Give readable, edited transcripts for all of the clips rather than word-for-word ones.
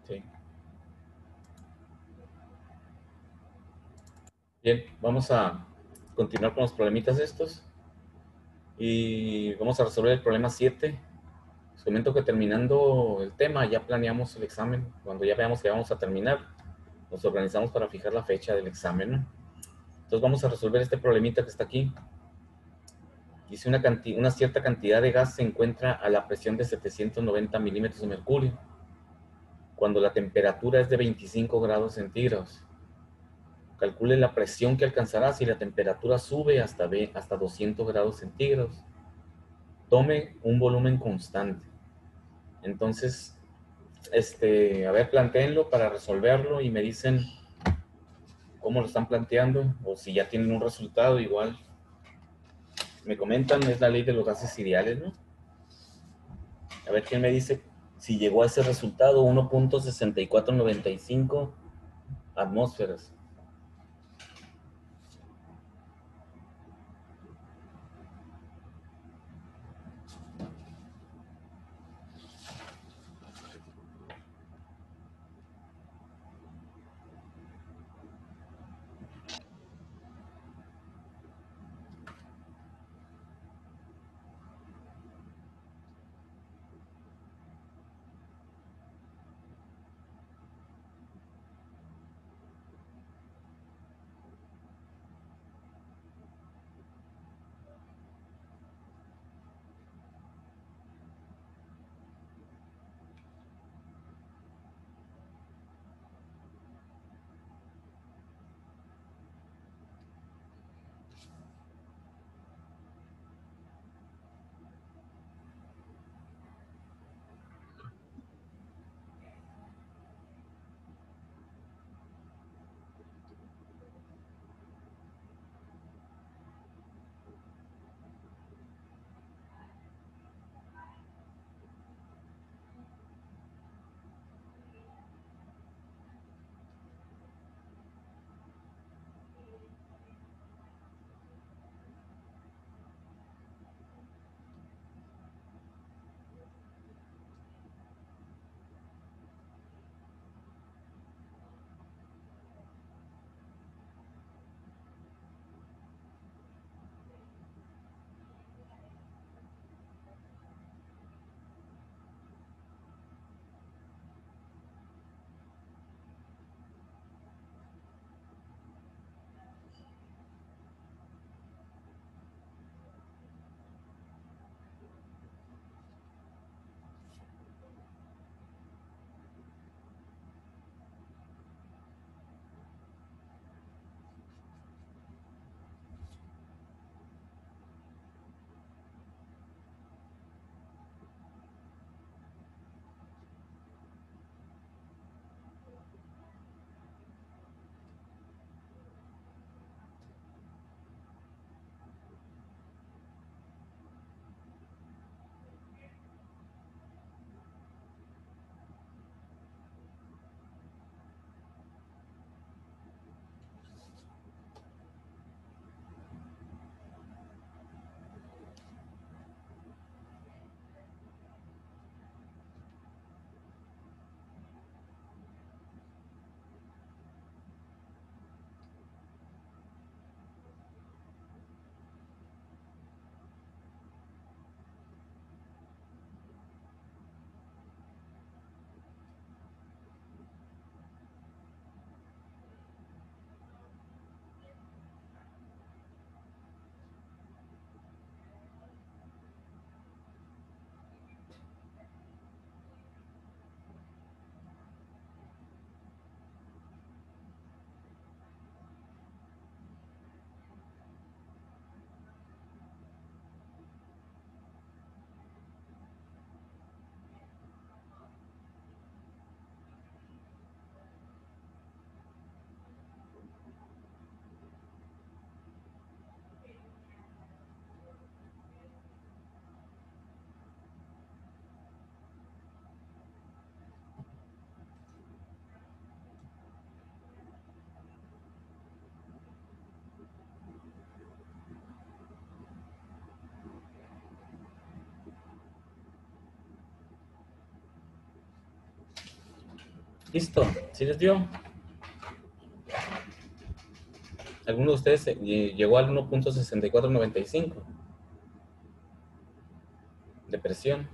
Sí. Bien, vamos a continuar con los problemitas estos y vamos a resolver el problema 7. Les comento que terminando el tema ya planeamos el examen. Cuando ya veamos que vamos a terminar, nos organizamos para fijar la fecha del examen, ¿no? Entonces vamos a resolver este problemita que está aquí. Dice una cierta cantidad de gas se encuentra a la presión de 790 milímetros de mercurio cuando la temperatura es de 25 grados centígrados. Calcule la presión que alcanzará si la temperatura sube hasta 200 grados centígrados. Tome un volumen constante. Entonces, a ver, plantéenlo para resolverlo y me dicen cómo lo están planteando o si ya tienen un resultado igual. Me comentan, es la ley de los gases ideales, ¿no? A ver quién me dice si llegó a ese resultado, 1.6495 atmósferas. Listo, ¿sí les dio? ¿Alguno de ustedes llegó al 1.6495 de presión?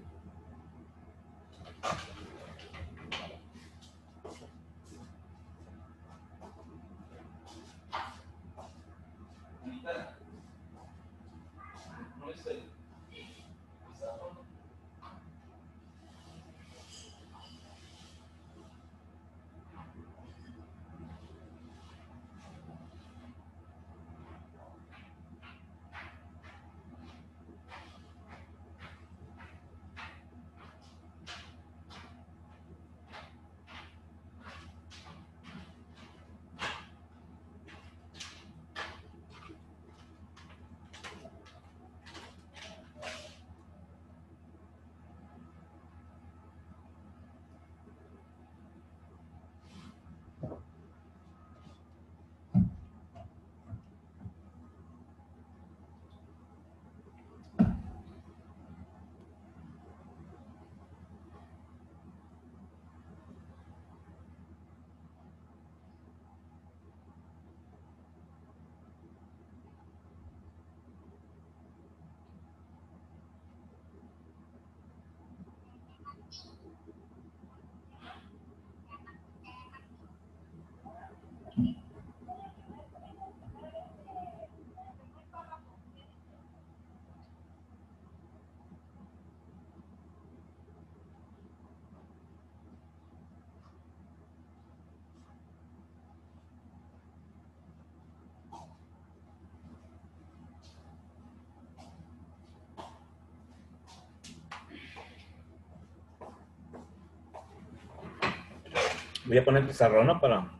Voy a poner pizarrona para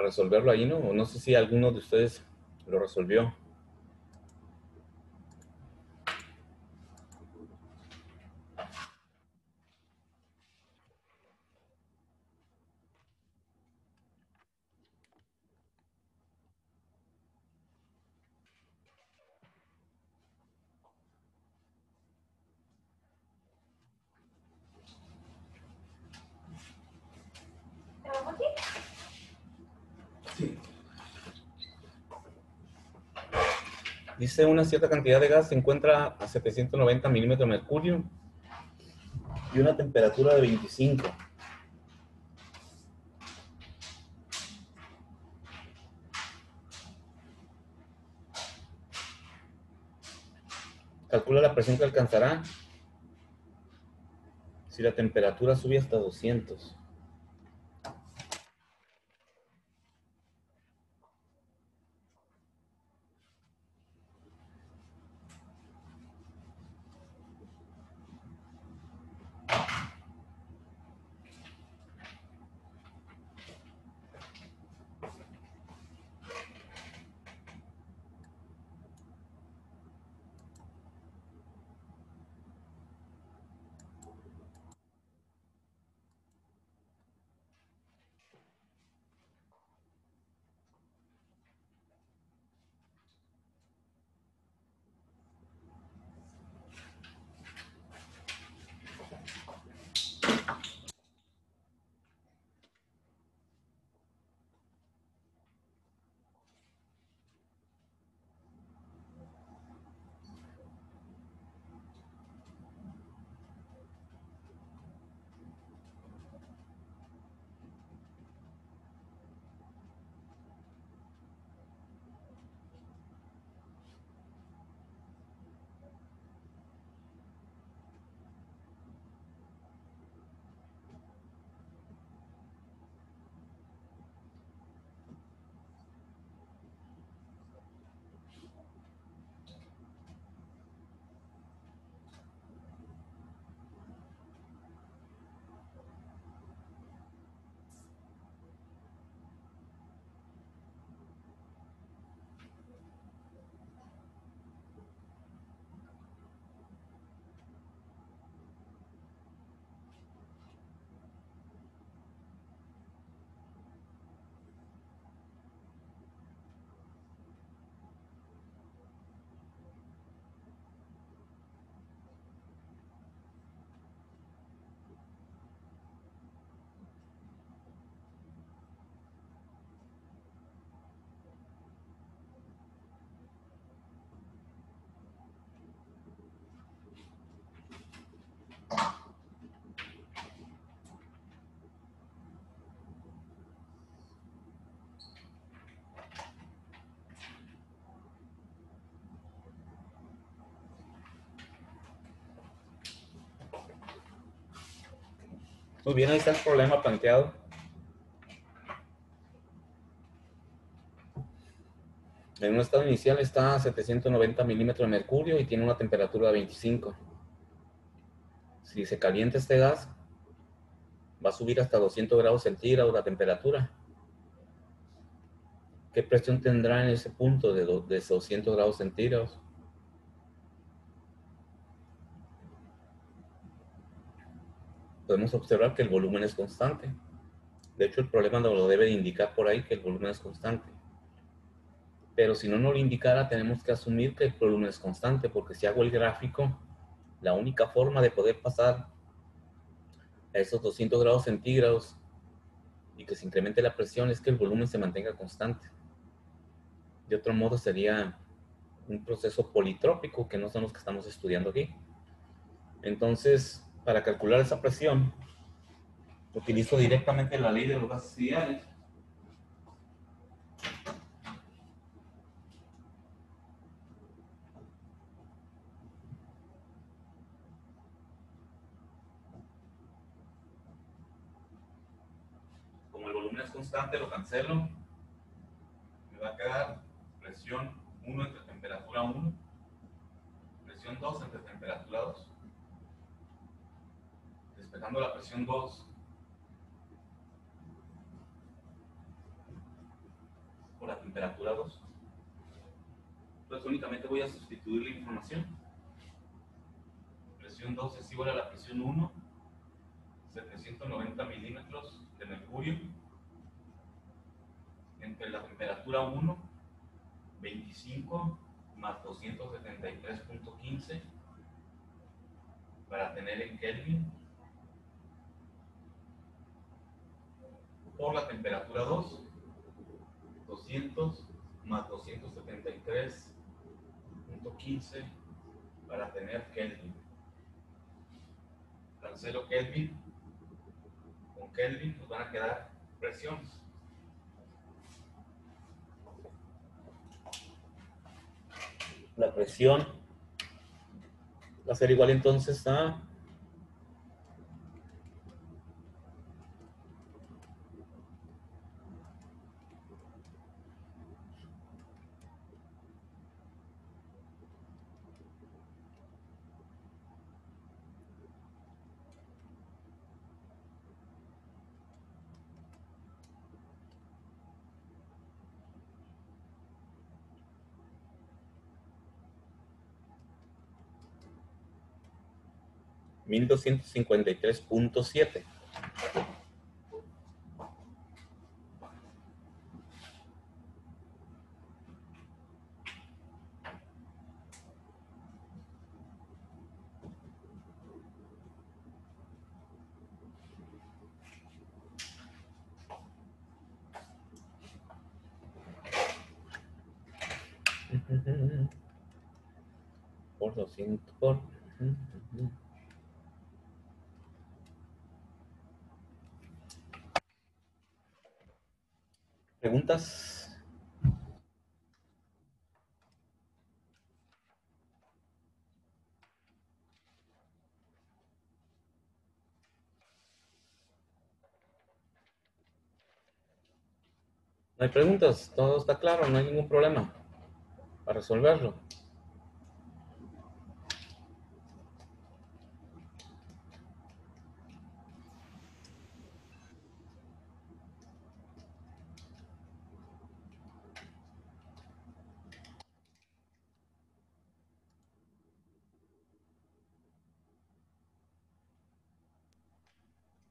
resolverlo ahí, ¿no? O no sé si alguno de ustedes lo resolvió. Dice una cierta cantidad de gas se encuentra a 790 milímetros de mercurio y una temperatura de 25. Calcula la presión que alcanzará si la temperatura sube hasta 200. Muy bien, ahí está el problema planteado. En un estado inicial está a 790 milímetros de mercurio y tiene una temperatura de 25. Si se calienta este gas, va a subir hasta 200 grados centígrados la temperatura. ¿Qué presión tendrá en ese punto de 200 grados centígrados? Podemos observar que el volumen es constante. De hecho, el problema nos lo debe de indicar por ahí que el volumen es constante. Pero si no nos lo indicara, tenemos que asumir que el volumen es constante, porque si hago el gráfico, la única forma de poder pasar a esos 200 grados centígrados y que se incremente la presión es que el volumen se mantenga constante. De otro modo sería un proceso politrópico, que no son los que estamos estudiando aquí. Entonces, para calcular esa presión, utilizo directamente la ley de los gases ideales. Como el volumen es constante, lo cancelo. Me va a quedar presión 1 entre temperatura 1, presión 2 entre temperatura 2. Despejando la presión 2 por la temperatura 2. Entonces únicamente voy a sustituir la información. Presión 2 es igual a la presión 1, 790 milímetros de mercurio, entre la temperatura 1, 25 más 273.15 para tener en Kelvin, por la temperatura 2, 200 más 273.15 para tener Kelvin. Cancelo Kelvin con Kelvin, nos van a quedar presiones. La presión va a ser igual entonces a $1,253.7. Por 200 por... ¿Preguntas? No hay preguntas, todo está claro, no hay ningún problema para resolverlo.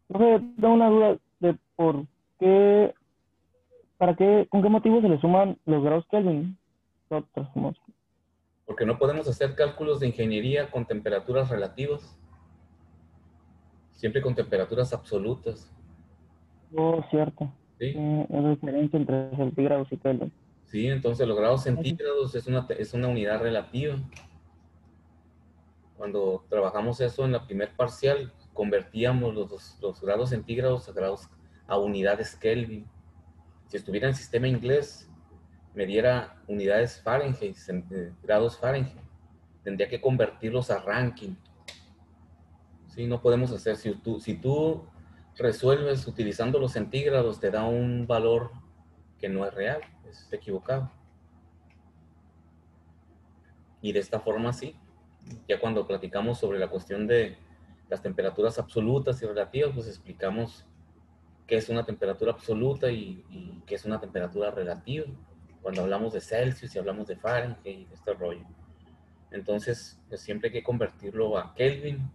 Profe, tengo una duda de por qué, para qué, con qué motivo se le suman los grados Kelvin. Porque no podemos hacer cálculos de ingeniería con temperaturas relativas, siempre con temperaturas absolutas. Oh, cierto. ¿Sí? Es diferencia entre centígrados y Kelvin. Sí, entonces los grados centígrados es una unidad relativa. Cuando trabajamos eso en la primer parcial, convertíamos los grados centígrados a unidades Kelvin. Si estuviera en sistema inglés, me diera unidades Fahrenheit, grados Fahrenheit. Tendría que convertirlos a Rankine. Sí, no podemos hacer. Si resuelves utilizando los centígrados, te da un valor que no es real, es equivocado. Y de esta forma sí, ya cuando platicamos sobre la cuestión de las temperaturas absolutas y relativas, pues explicamos qué es una temperatura absoluta y qué es una temperatura relativa. Cuando hablamos de Celsius y hablamos de Fahrenheit y de este rollo. Entonces, pues siempre hay que convertirlo a Kelvin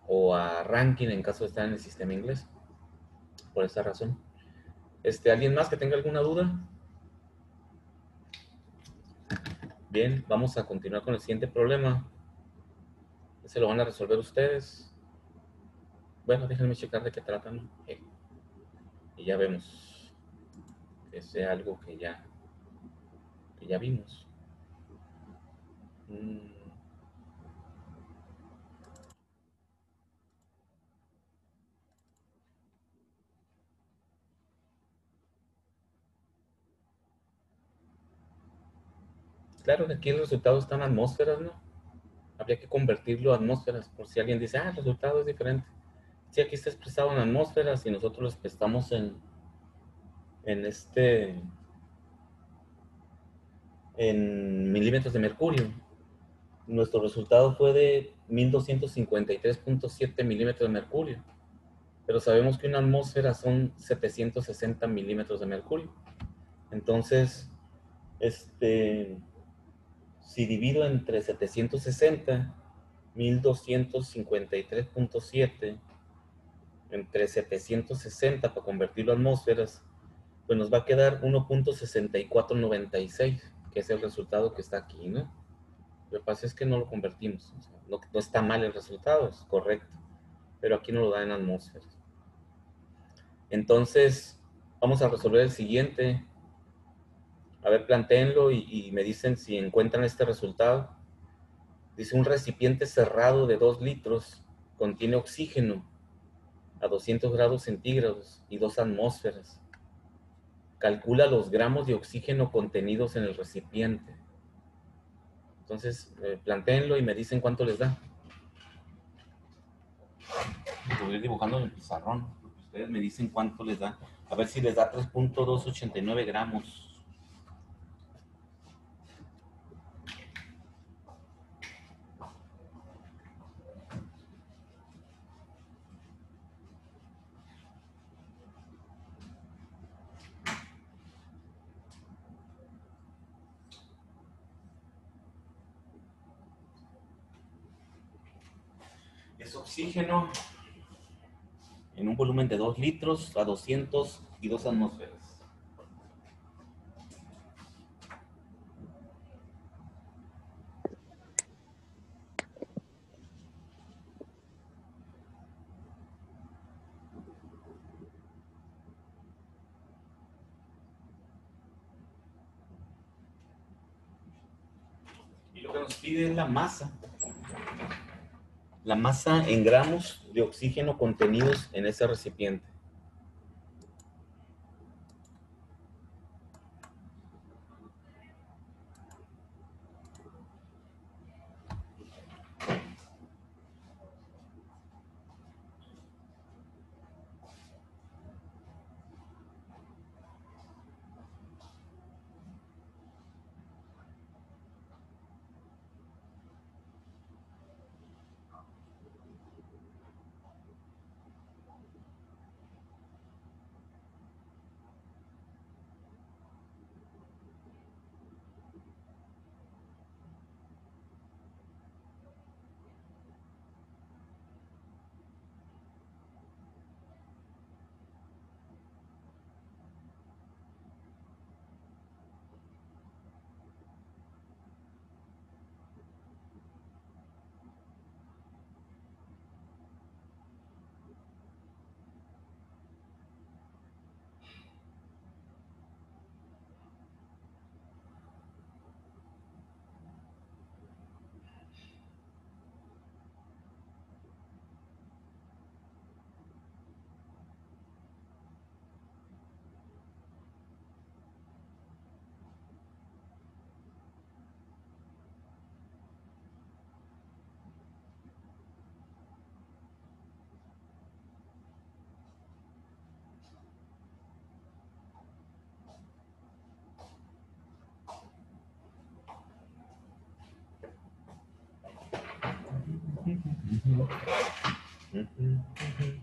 o a Rankine en caso de estar en el sistema inglés. Por esa razón. ¿Alguien más que tenga alguna duda? Bien, vamos a continuar con el siguiente problema. Se lo van a resolver ustedes. Bueno, déjenme checar de qué tratan. Y ya vemos que sea algo que ya vimos. Mm, claro que aquí el resultado está en atmósferas, ¿no? Habría que convertirlo a atmósferas, por si alguien dice, el resultado es diferente. Sí, aquí está expresado en atmósferas y nosotros lo expresamos en en milímetros de mercurio. Nuestro resultado fue de 1253.7 milímetros de mercurio, pero sabemos que una atmósfera son 760 milímetros de mercurio. Entonces, si divido entre 760, 1253.7 entre 760 para convertirlo a atmósferas, pues nos va a quedar 1.6496, que es el resultado que está aquí, ¿no? Lo que pasa es que no lo convertimos, o sea, no está mal el resultado, es correcto, pero aquí no lo da en atmósferas. Entonces, vamos a resolver el siguiente. A ver, plantéenlo y me dicen si encuentran este resultado. Dice, un recipiente cerrado de 2 litros contiene oxígeno a 200 grados centígrados y 2 atmósferas. Calcula los gramos de oxígeno contenidos en el recipiente. Entonces, plantéenlo y me dicen cuánto les da. Lo voy a ir dibujando en el pizarrón. Ustedes me dicen cuánto les da. A ver si les da 3.289 gramos. Es oxígeno en un volumen de 2 litros a 202 atmósferas. Y lo que nos pide es la masa. La masa en gramos de oxígeno contenidos en ese recipiente. Ujú, ujú, ujú.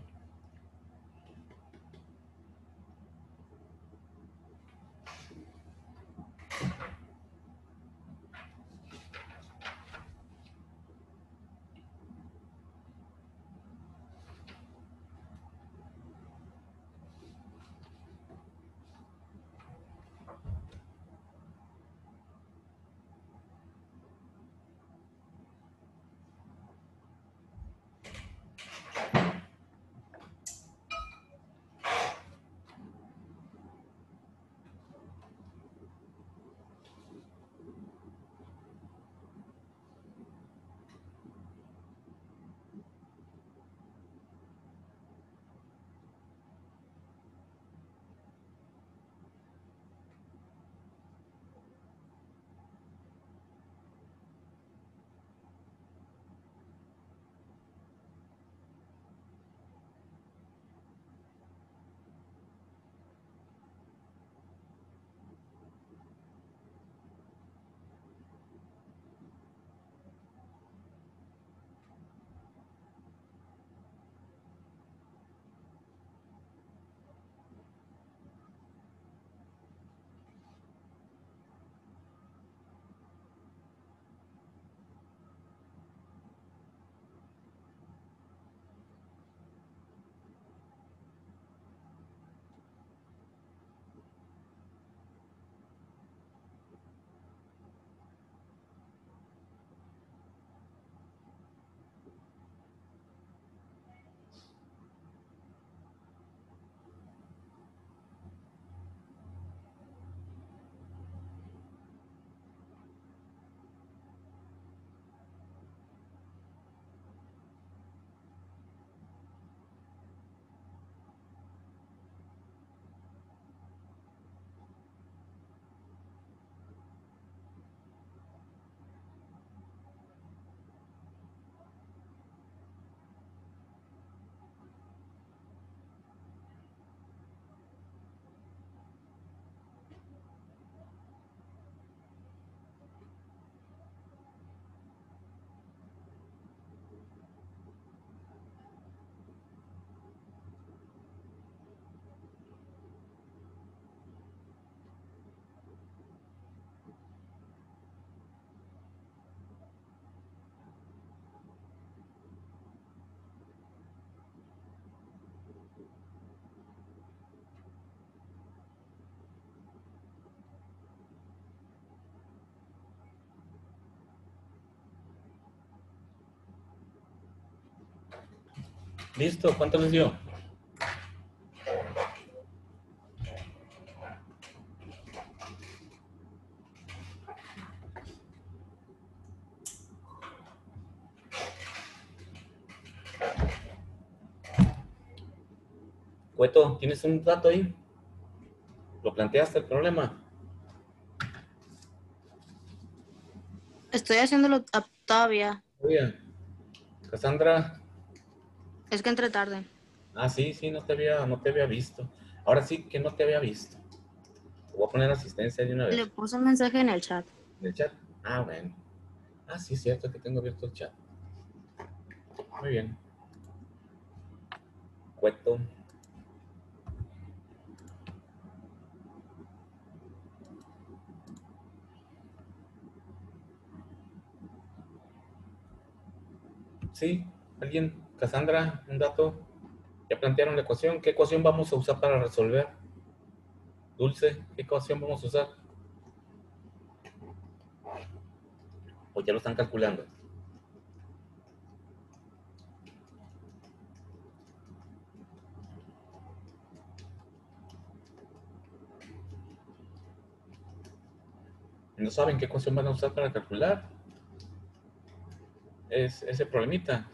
Listo, ¿cuánto les dio? Cueto, ¿tienes un dato ahí? ¿Lo planteaste el problema? Estoy haciéndolo todavía. Oye, Cassandra. Es que entré tarde. Ah, sí, sí, no te había visto. Ahora sí que no te había visto. Te voy a poner asistencia de una Le vez. puse un mensaje en el chat. ¿En el chat? Ah, bueno. Ah, sí, es cierto que tengo abierto el chat. Muy bien. Cueto. Sí, alguien, Cassandra, un dato. Ya plantearon la ecuación. ¿Qué ecuación vamos a usar para resolver? Dulce, ¿qué ecuación vamos a usar? ¿O ya lo están calculando? ¿No saben qué ecuación van a usar para calcular? Es ese problemita.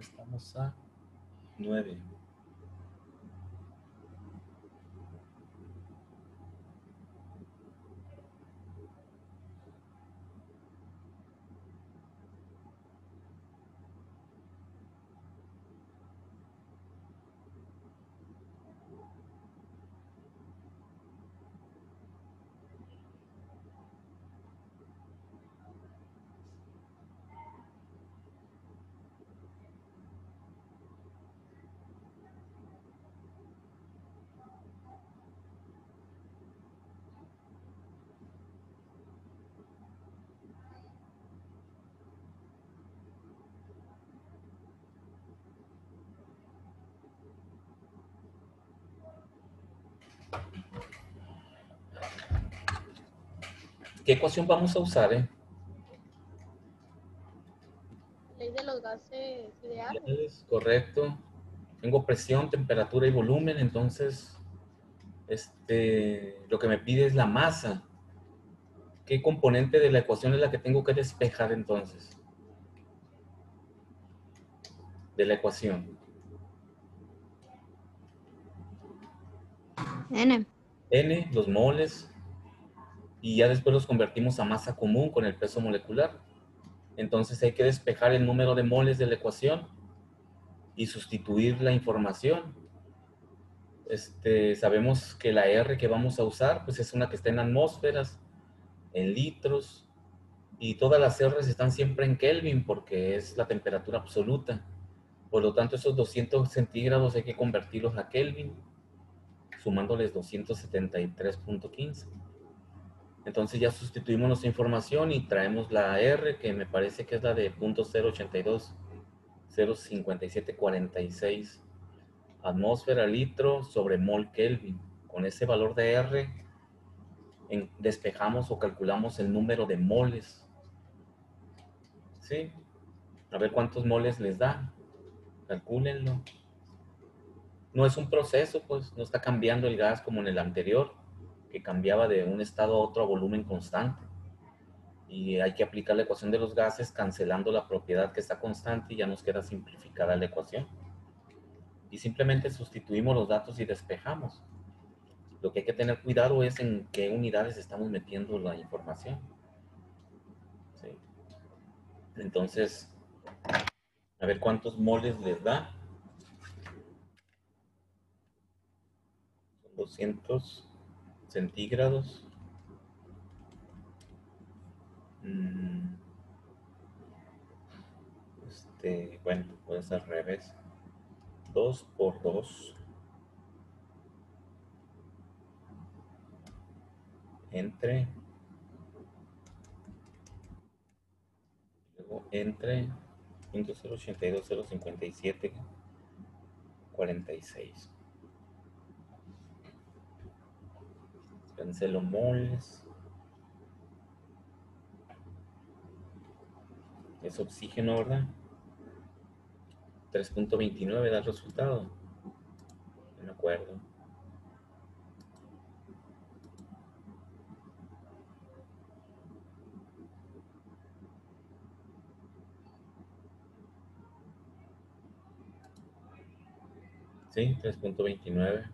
Estamos a 9. ¿Qué ecuación vamos a usar, Ley de los gases ideales. Es correcto. Tengo presión, temperatura y volumen, entonces lo que me pide es la masa. ¿Qué componente de la ecuación es la que tengo que despejar entonces? De la ecuación. N. N, los moles, y ya después los convertimos a masa común con el peso molecular. Entonces hay que despejar el número de moles de la ecuación y sustituir la información. Sabemos que la R que vamos a usar pues es una que está en atmósferas, en litros, y todas las R's están siempre en Kelvin porque es la temperatura absoluta. Por lo tanto, esos 200 centígrados hay que convertirlos a Kelvin, sumándoles 273.15. Entonces ya sustituimos nuestra información y traemos la R, que me parece que es la de 0.082.05746 atmósfera litro sobre mol Kelvin. Con ese valor de R despejamos o calculamos el número de moles. ¿Sí? A ver cuántos moles les da. Calcúlenlo. No es un proceso, pues no está cambiando el gas como en el anterior, que cambiaba de un estado a otro a volumen constante. Y hay que aplicar la ecuación de los gases cancelando la propiedad que está constante y ya nos queda simplificada la ecuación. Y simplemente sustituimos los datos y despejamos. Lo que hay que tener cuidado es en qué unidades estamos metiendo la información. ¿Sí? Entonces, a ver cuántos moles les da. 200 centígrados. Bueno, puede ser al revés. 2 por 2 entre, luego entre 0.082.057.46. Cancelo moles. Es oxígeno, ¿verdad? 3.29 da el resultado. No me acuerdo. Sí, 3.29.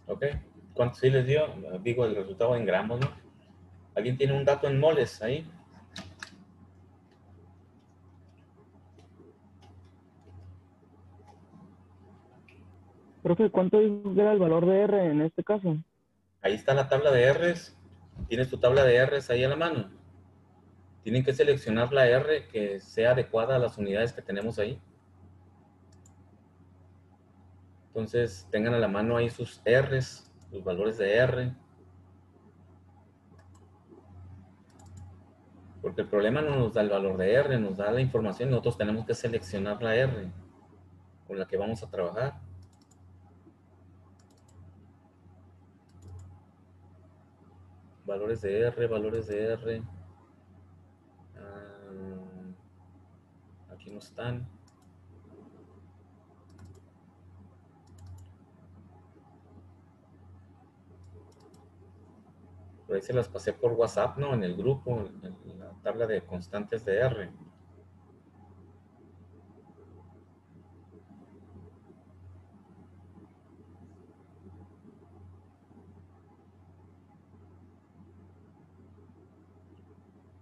Ok. ¿Cuánto sí les dio? Digo, el resultado en gramos, ¿no? ¿Alguien tiene un dato en moles ahí? Profe, ¿cuánto dijo que era el valor de R en este caso? Ahí está la tabla de R's. ¿Tienes tu tabla de R's ahí a la mano? Tienen que seleccionar la R que sea adecuada a las unidades que tenemos ahí. Entonces, tengan a la mano ahí sus R's, sus valores de R. Porque el problema no nos da el valor de R, nos da la información y nosotros tenemos que seleccionar la R con la que vamos a trabajar. Valores de R, valores de R. Aquí no están. Por ahí se las pasé por WhatsApp, ¿no? En el grupo, en la tabla de constantes de R.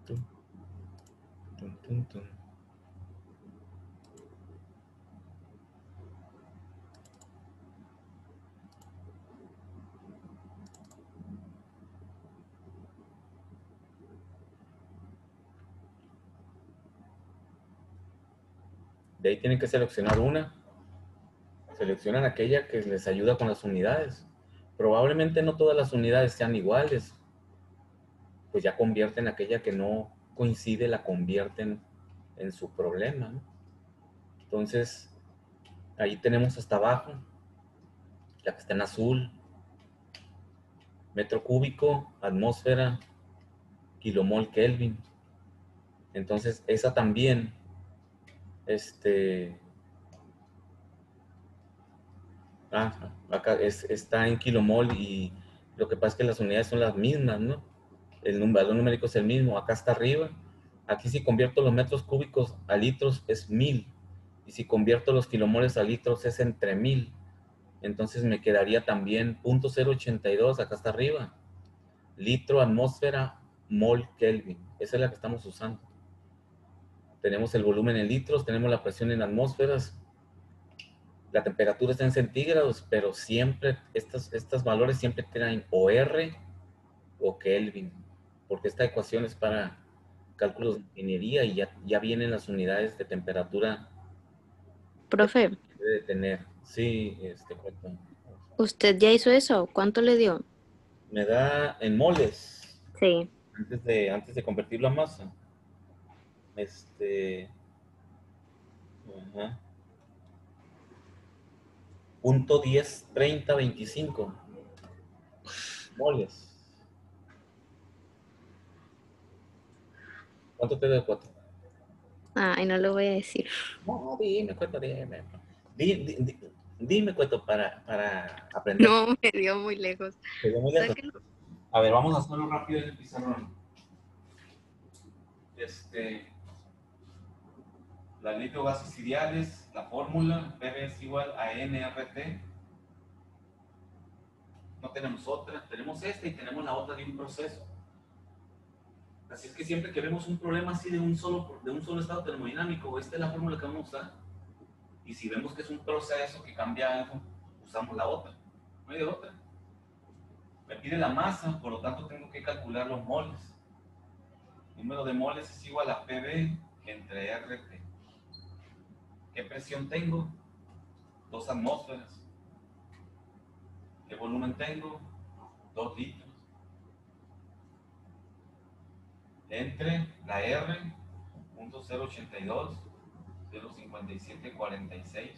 Tum, tum, tum, tum. De ahí tienen que seleccionar una. Seleccionan aquella que les ayuda con las unidades. Probablemente no todas las unidades sean iguales. Pues ya convierten aquella que no coincide, la convierten en su problema, ¿no? Entonces, ahí tenemos hasta abajo, la que está en azul, metro cúbico, atmósfera, kilomol Kelvin. Entonces, esa también, acá está en kilomol y lo que pasa es que las unidades son las mismas, ¿no? El valor numérico es el mismo, acá está arriba. Aquí si convierto los metros cúbicos a litros es 1000. Y si convierto los kilomoles a litros es entre 1000. Entonces me quedaría también 0.082, acá está arriba. Litro, atmósfera, mol, Kelvin. Esa es la que estamos usando. Tenemos el volumen en litros, tenemos la presión en atmósferas. La temperatura está en centígrados, pero siempre, estos valores siempre traen o R o Kelvin, porque esta ecuación es para cálculos de ingeniería y ya vienen las unidades de temperatura Profe, que debe tener. Sí, correcto. ¿usted ya hizo eso? ¿Cuánto le dio? Me da en moles, Sí. antes de convertirlo a masa. Ajá. 0.103025 moles. ¿Cuánto te da 4? Ay, no lo voy a decir. No, dime, cuento, dime. Dime, cuento, para aprender. No, me dio muy lejos. Te veo muy lejos. Sáquenlo. A ver, vamos a hacerlo rápido en el pizarrón. La ley de gases ideales, la fórmula, PV es igual a nRT. No tenemos otra, tenemos esta y tenemos la otra de un proceso. Así es que siempre que vemos un problema así de un solo estado termodinámico, esta es la fórmula que vamos a usar. Y si vemos que es un proceso que cambia algo, usamos la otra. No hay de otra. Me pide la masa, por lo tanto tengo que calcular los moles. El número de moles es igual a PV entre RT. ¿Qué presión tengo? 2 atmósferas. ¿Qué volumen tengo? 2 litros. Entre la R, 0.082, 0.5746,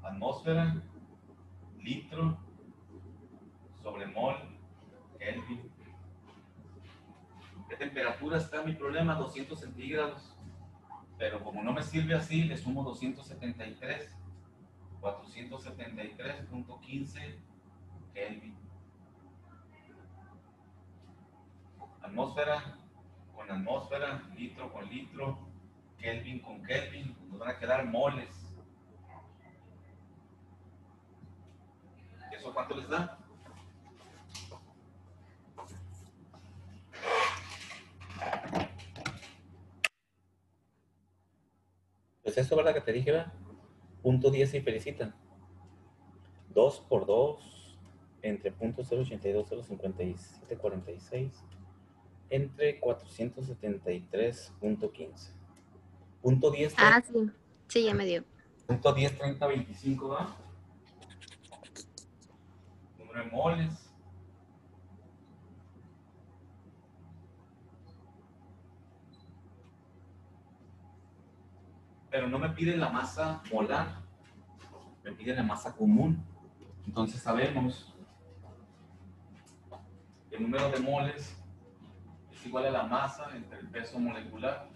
atmósfera, litro, sobre mol, Kelvin. ¿Qué temperatura está mi problema? 200 centígrados. Pero como no me sirve así, le sumo 273, 473.15 Kelvin. Atmósfera con atmósfera, litro con litro, Kelvin con Kelvin, nos van a quedar moles. ¿Eso cuánto les da? Pues eso, ¿verdad que te dije, verdad? 0.10 y felicitan. 2 por 2 entre 0.082, 0.5746 entre 473.15. 0.10, Ah, sí. Sí, ya me dio. 0.10, 30, 25, ¿va? Número de moles. Pero no me pide la masa molar, me pide la masa común. Entonces sabemos que el número de moles es igual a la masa entre el peso molecular.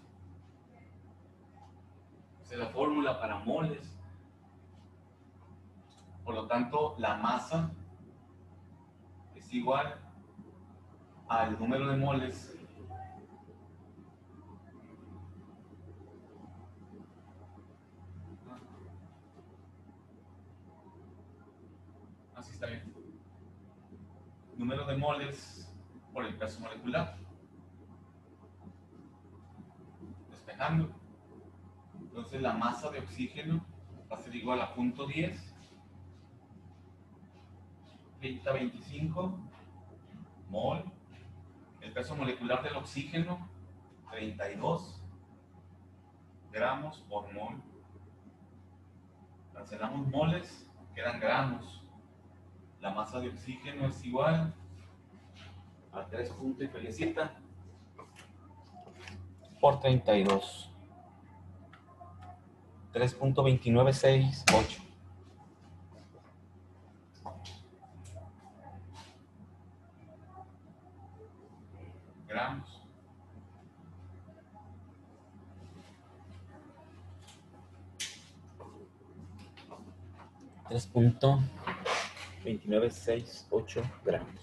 Esa es la fórmula para moles. Por lo tanto, la masa es igual al número de moles así está bien, número de moles por el peso molecular, despejando. Entonces la masa de oxígeno va a ser igual a 0.10 3025 mol. El peso molecular del oxígeno 32 gramos por mol. Cancelamos moles, quedan gramos. La masa de oxígeno es igual a 3 puntos y felicita por 32. 3.2968. Gramos. $3.2968 gramos.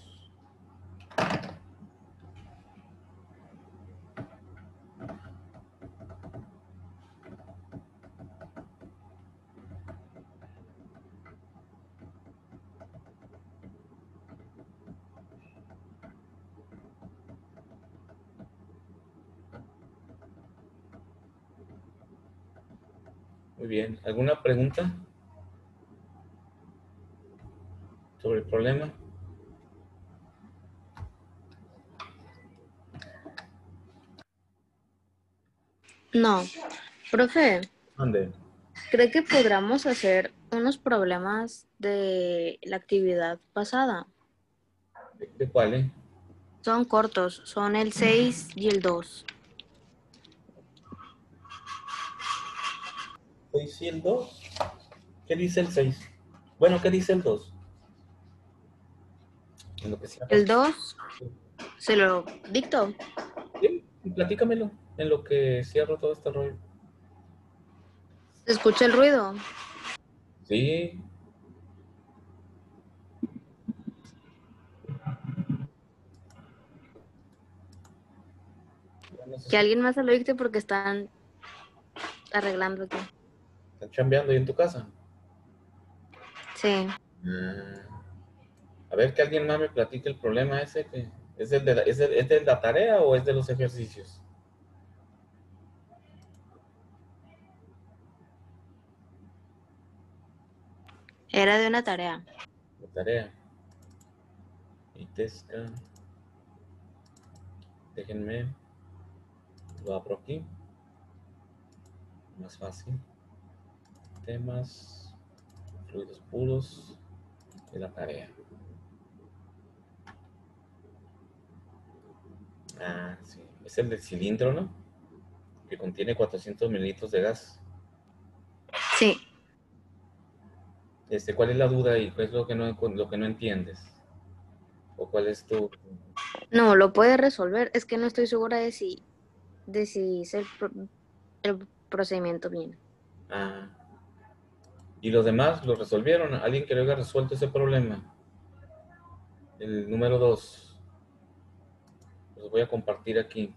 Muy bien. ¿Alguna pregunta sobre el problema? No. Profe, Ande. ¿cree que podamos hacer unos problemas de la actividad pasada? ¿De cuál, Son cortos, son el 6 y el 2. 6 y el 2. ¿Qué dice el 6? Bueno, ¿qué dice el 2? En lo que sea. El 2 se lo dicto. Sí, platícamelo. En lo que cierro todo este rollo. ¿Se escucha el ruido? Sí. Que alguien más se lo dicte porque están arreglando aquí. ¿Están chambeando ahí en tu casa? Sí. A ver, que alguien más me platique el problema ese. Que ¿es es de la tarea o es de los ejercicios? Era de una tarea. La tarea. Y Tesca. Déjenme. Lo abro aquí. Más fácil. Temas. Fluidos puros. De la tarea. Ah, sí. Es el del cilindro, ¿no? Que contiene 400 mililitros de gas. Sí. ¿Cuál es la duda y qué es lo que no entiendes? ¿O cuál es tu...? No, lo puede resolver. Es que no estoy segura de si hice el procedimiento bien. Ah. ¿Y los demás lo resolvieron? ¿Alguien que lo haya resuelto ese problema? El número 2. Los voy a compartir aquí.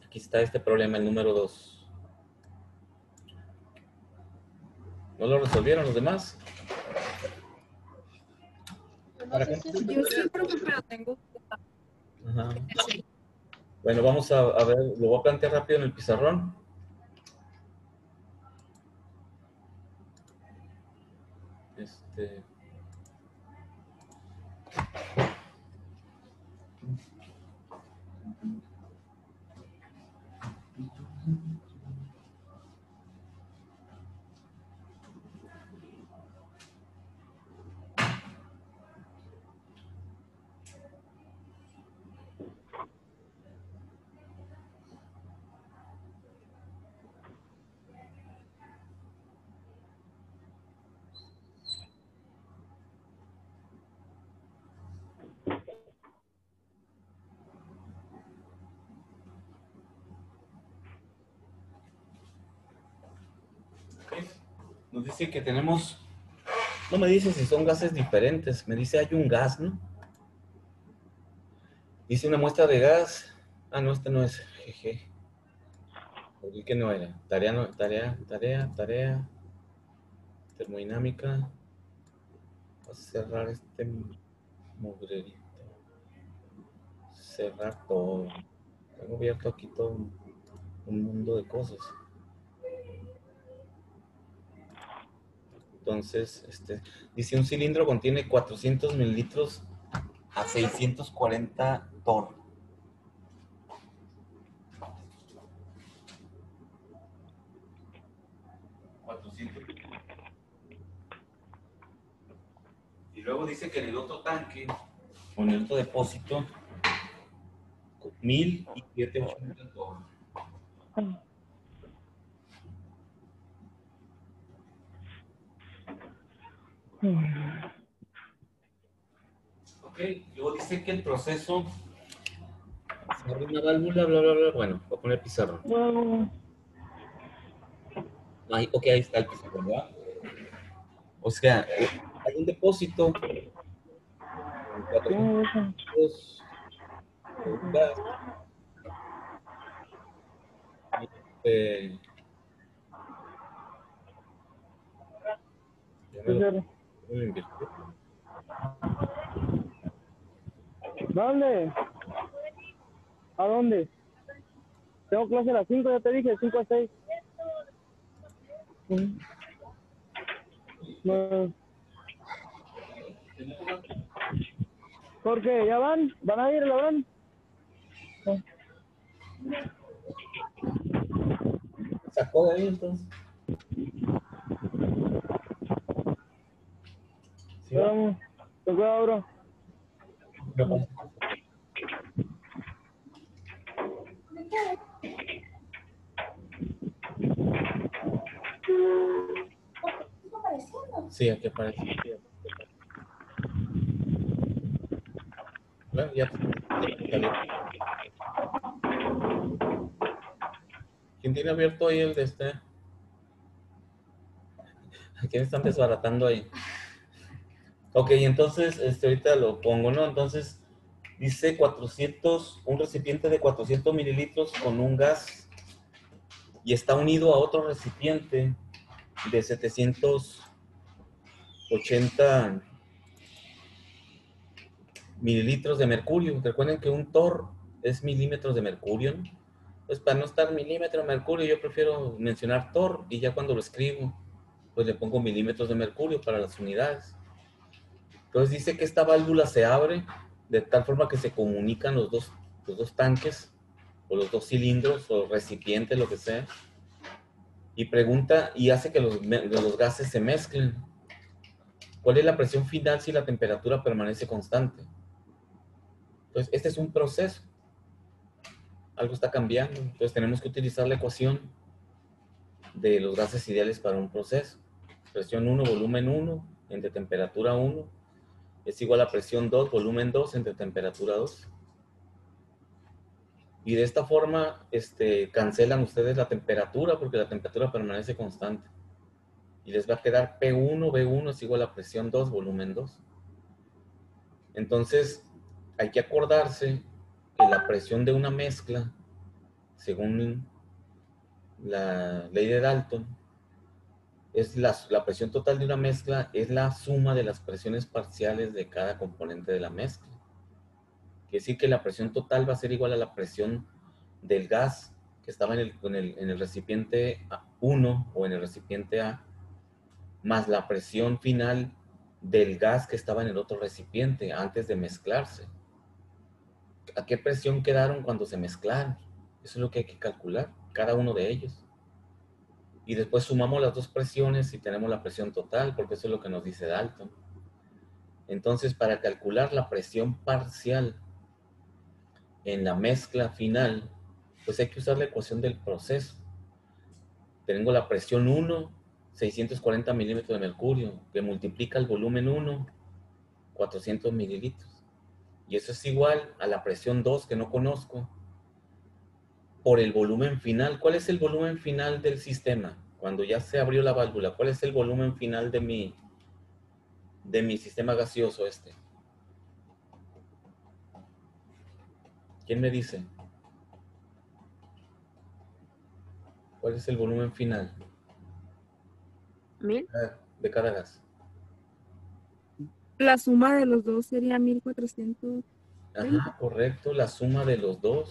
Aquí está este problema, el número 2. ¿No lo resolvieron los demás? No sé si es Yo sí, profe, pero tengo Ajá. Bueno, vamos a ver, lo voy a plantear rápido en el pizarrón. Nos dice que tenemos, no me dice si son gases diferentes, me dice hay un gas, ¿no? Dice una muestra de gas. Ah, no, este no es. Jeje. El que no era. Tarea, no, tarea. Termodinámica. Vamos a cerrar este mugrerito. Cerrar todo. Tengo abierto aquí todo un mundo de cosas. Entonces, dice un cilindro contiene 400 mililitros a 640 torr. Y luego dice que en el otro tanque, o en el otro depósito, 1000 y 780 torr. Ok, luego dice que el proceso se abre una válvula, bla, bla, bla. Bueno, voy a poner pizarrón. Ahí, ok, ahí está el pizarrón, ¿verdad? O sea, hay un depósito con 400 de gas. Ya me lo invirtió. ¿Dónde? ¿A dónde? Tengo clase a las 5, ya te dije, de 5 a 6. No. ¿Por qué? ¿Ya van? ¿Van a ir a la van? Sacó de ahí entonces. ¿Sí va? Vamos. Te cuidado, bro. No pasa. Sí, aquí aparece. Bueno, ya salió. ¿Quién tiene abierto ahí el de este? ¿A quién están desbaratando ahí? Ok, entonces ahorita lo pongo, ¿no? Entonces dice 400, un recipiente de 400 mililitros con un gas y está unido a otro recipiente de 780 mililitros de mercurio. Recuerden que un torr es milímetros de mercurio, ¿no? Pues para no estar milímetro de mercurio, yo prefiero mencionar torr y ya cuando lo escribo, pues le pongo milímetros de mercurio para las unidades. Entonces dice que esta válvula se abre de tal forma que se comunican los dos tanques, o los dos cilindros, o recipientes, lo que sea, y pregunta y hace que los gases se mezclen. ¿Cuál es la presión final si la temperatura permanece constante? Entonces, este es un proceso. Algo está cambiando. Entonces, tenemos que utilizar la ecuación de los gases ideales para un proceso. Presión 1, volumen 1, entre temperatura 1, es igual a presión 2, volumen 2, entre temperatura 2. Y de esta forma, cancelan ustedes la temperatura, porque la temperatura permanece constante. Y les va a quedar P1, V1 es igual a presión 2, volumen 2. Entonces, hay que acordarse que la presión de una mezcla, según la ley de Dalton, es la presión total de una mezcla es la suma de las presiones parciales de cada componente de la mezcla. Quiere decir que la presión total va a ser igual a la presión del gas que estaba en el recipiente 1 o en el recipiente A, más la presión final del gas que estaba en el otro recipiente antes de mezclarse. ¿A qué presión quedaron cuando se mezclaron? Eso es lo que hay que calcular, cada uno de ellos. Y después sumamos las dos presiones y tenemos la presión total, porque eso es lo que nos dice Dalton. Entonces, para calcular la presión parcial en la mezcla final, pues hay que usar la ecuación del proceso. Tengo la presión 1, 640 milímetros de mercurio, que multiplica el volumen 1, 400 mililitros. Y eso es igual a la presión 2, que no conozco, por el volumen final. ¿Cuál es el volumen final del sistema? Cuando ya se abrió la válvula, ¿cuál es el volumen final de mi sistema gaseoso este? ¿Quién me dice? ¿Cuál es el volumen final 1000. de cada gas? La suma de los dos sería 1400. Ajá, correcto, la suma de los dos,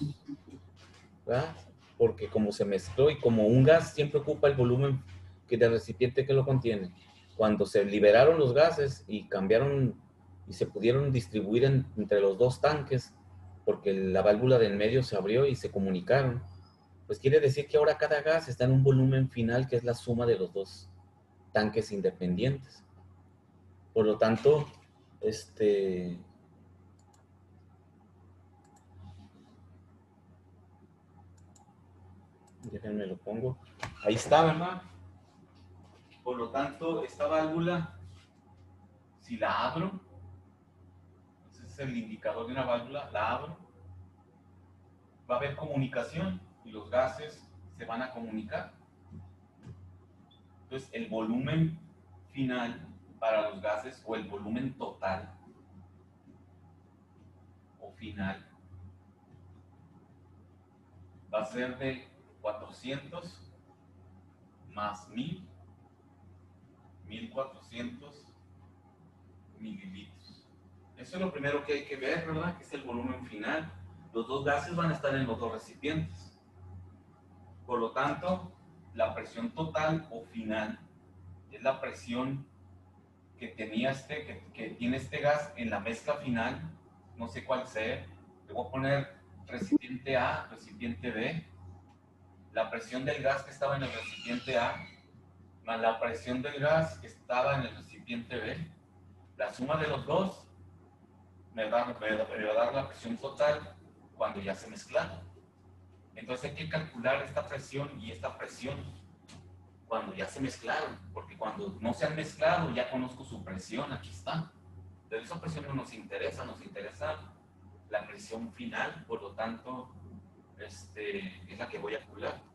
¿verdad? Porque como se mezcló y como un gas siempre ocupa el volumen que del recipiente que lo contiene. Cuando se liberaron los gases y cambiaron y se pudieron distribuir entre los dos tanques, porque la válvula del medio se abrió y se comunicaron, pues quiere decir que ahora cada gas está en un volumen final que es la suma de los dos tanques independientes. Por lo tanto, déjenme lo pongo. Ahí está, ¿verdad? Por lo tanto, esta válvula, si la abro, ese es el indicador de una válvula, la abro, va a haber comunicación y los gases se van a comunicar. Entonces, el volumen final para los gases o el volumen total o final va a ser de 400 más 1000, 1400 mililitros. Eso es lo primero que hay que ver, ¿verdad? Que es el volumen final. Los dos gases van a estar en los dos recipientes. Por lo tanto, la presión total o final es la presión que tenía que tiene este gas en la mezcla final. No sé cuál sea. Le voy a poner recipiente A, recipiente B. La presión del gas que estaba en el recipiente A más la presión del gas que estaba en el recipiente B. La suma de los dos me va a dar la presión total cuando ya se mezclaron. Entonces hay que calcular esta presión y esta presión cuando ya se mezclaron, porque cuando no se han mezclado ya conozco su presión, aquí está. Pero esa presión no nos interesa la presión final, por lo tanto, es la que voy a calcular.